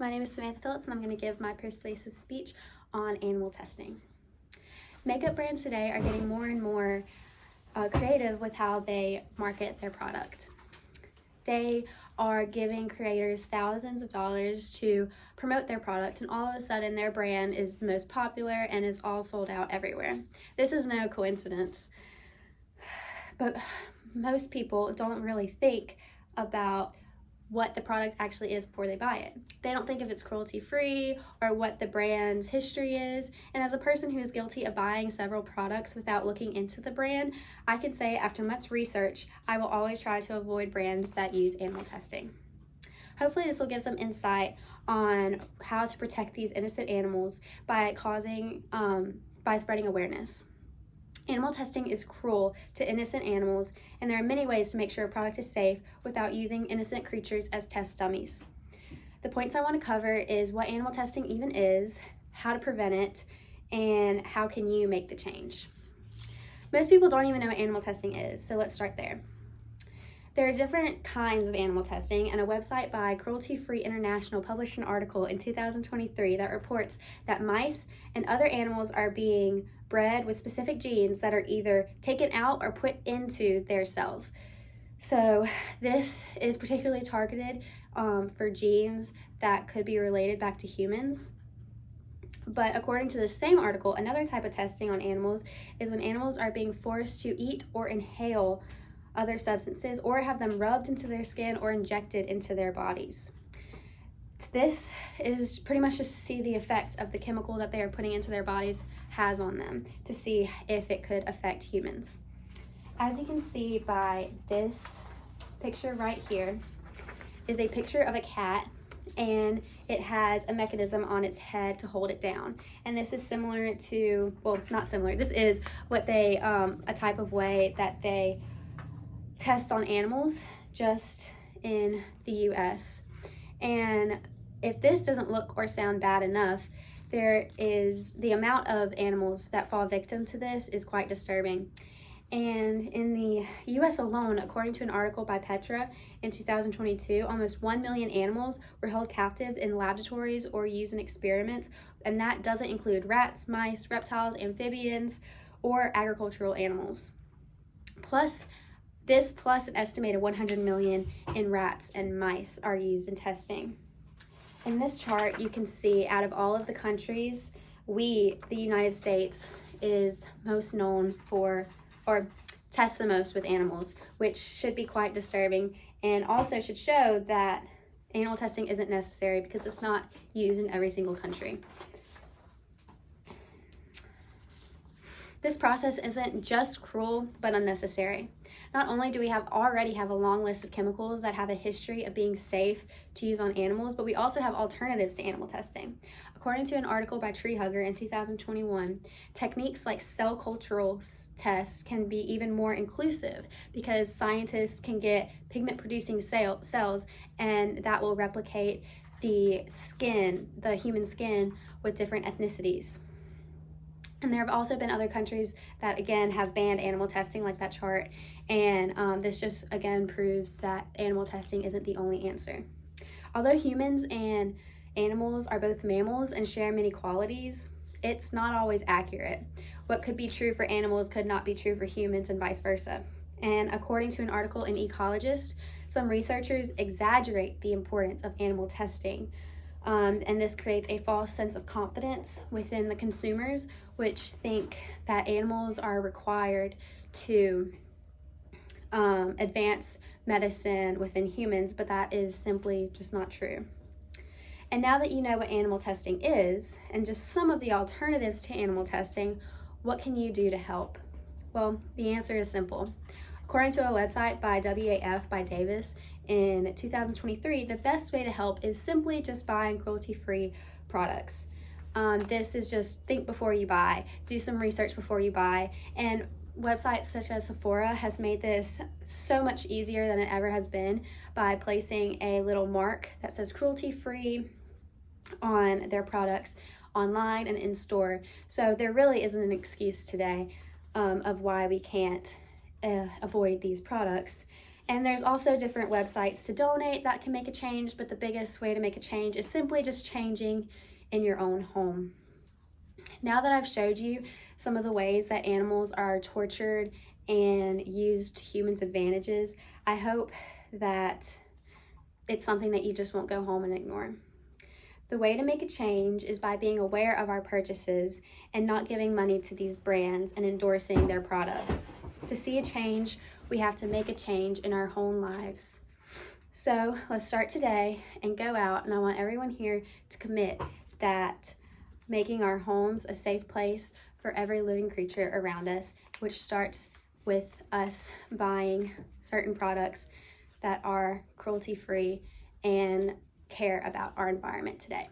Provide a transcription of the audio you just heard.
My name is Samantha Phillips, and I'm going to give my persuasive speech on animal testing. Makeup brands today are getting more and more creative with how they market their product. They are giving creators thousands of dollars to promote their product, and all of a sudden their brand is the most popular and is all sold out everywhere. This is no coincidence, but most people don't really think about what the product actually is before they buy it. They don't think if it's cruelty-free or what the brand's history is. And as a person who is guilty of buying several products without looking into the brand, I can say after much research, I will always try to avoid brands that use animal testing. Hopefully this will give some insight on how to protect these innocent animals by spreading awareness. Animal testing is cruel to innocent animals, and there are many ways to make sure a product is safe without using innocent creatures as test dummies. The points I want to cover is what animal testing even is, how to prevent it, and how can you make the change. Most people don't even know what animal testing is, so let's start there. There are different kinds of animal testing, and a website by Cruelty Free International published an article in 2023 that reports that mice and other animals are being bred with specific genes that are either taken out or put into their cells. So this is particularly targeted for genes that could be related back to humans. But according to the same article, another type of testing on animals is when animals are being forced to eat or inhale other substances or have them rubbed into their skin or injected into their bodies. This is pretty much just to see the effect of the chemical that they are putting into their bodies has on them, to see if it could affect humans. As you can see by this picture right here is a picture of a cat, and it has a mechanism on its head to hold it down. And this is similar to, well, not similar, this is what they, a type of way that they test on animals just in the US. And if this doesn't look or sound bad enough, the amount of animals that fall victim to this is quite disturbing. And in the US alone, according to an article by Petra in 2022, almost 1 million animals were held captive in laboratories or used in experiments, and that doesn't include rats, mice, reptiles, amphibians, or agricultural animals. Plus an estimated 100 million in rats and mice are used in testing. In this chart, you can see out of all of the countries, the United States, is most known for, or tests the most with animals, which should be quite disturbing and also should show that animal testing isn't necessary because it's not used in every single country. This process isn't just cruel, but unnecessary. Not only do we already have a long list of chemicals that have a history of being safe to use on animals, but we also have alternatives to animal testing. According to an article by Tree Hugger in 2021, techniques like cell cultural tests can be even more inclusive because scientists can get pigment-producing cells, and that will replicate the human skin with different ethnicities. And there have also been other countries that, again, have banned animal testing, like that chart. And this just, again, proves that animal testing isn't the only answer. Although humans and animals are both mammals and share many qualities, it's not always accurate. What could be true for animals could not be true for humans and vice versa. And according to an article in Ecologist, some researchers exaggerate the importance of animal testing. And this creates a false sense of confidence within the consumers, which think that animals are required to advance medicine within humans, but that is simply just not true. And now that you know what animal testing is, and just some of the alternatives to animal testing, what can you do to help? Well, the answer is simple. According to a website by WAF by Davis in 2023, the best way to help is simply just buying cruelty-free products. This is just think before you buy, do some research before you buy, and websites such as Sephora has made this so much easier than it ever has been by placing a little mark that says cruelty-free on their products online and in store. So there really isn't an excuse today of why we can't avoid these products. And there's also different websites to donate that can make a change, but the biggest way to make a change is simply just changing in your own home. Now that I've showed you some of the ways that animals are tortured and used to humans' advantages, I hope that it's something that you just won't go home and ignore. The way to make a change is by being aware of our purchases and not giving money to these brands and endorsing their products. To see a change, we have to make a change in our own lives. So let's start today and go out, and I want everyone here to commit that making our homes a safe place for every living creature around us, which starts with us buying certain products that are cruelty-free and care about our environment today.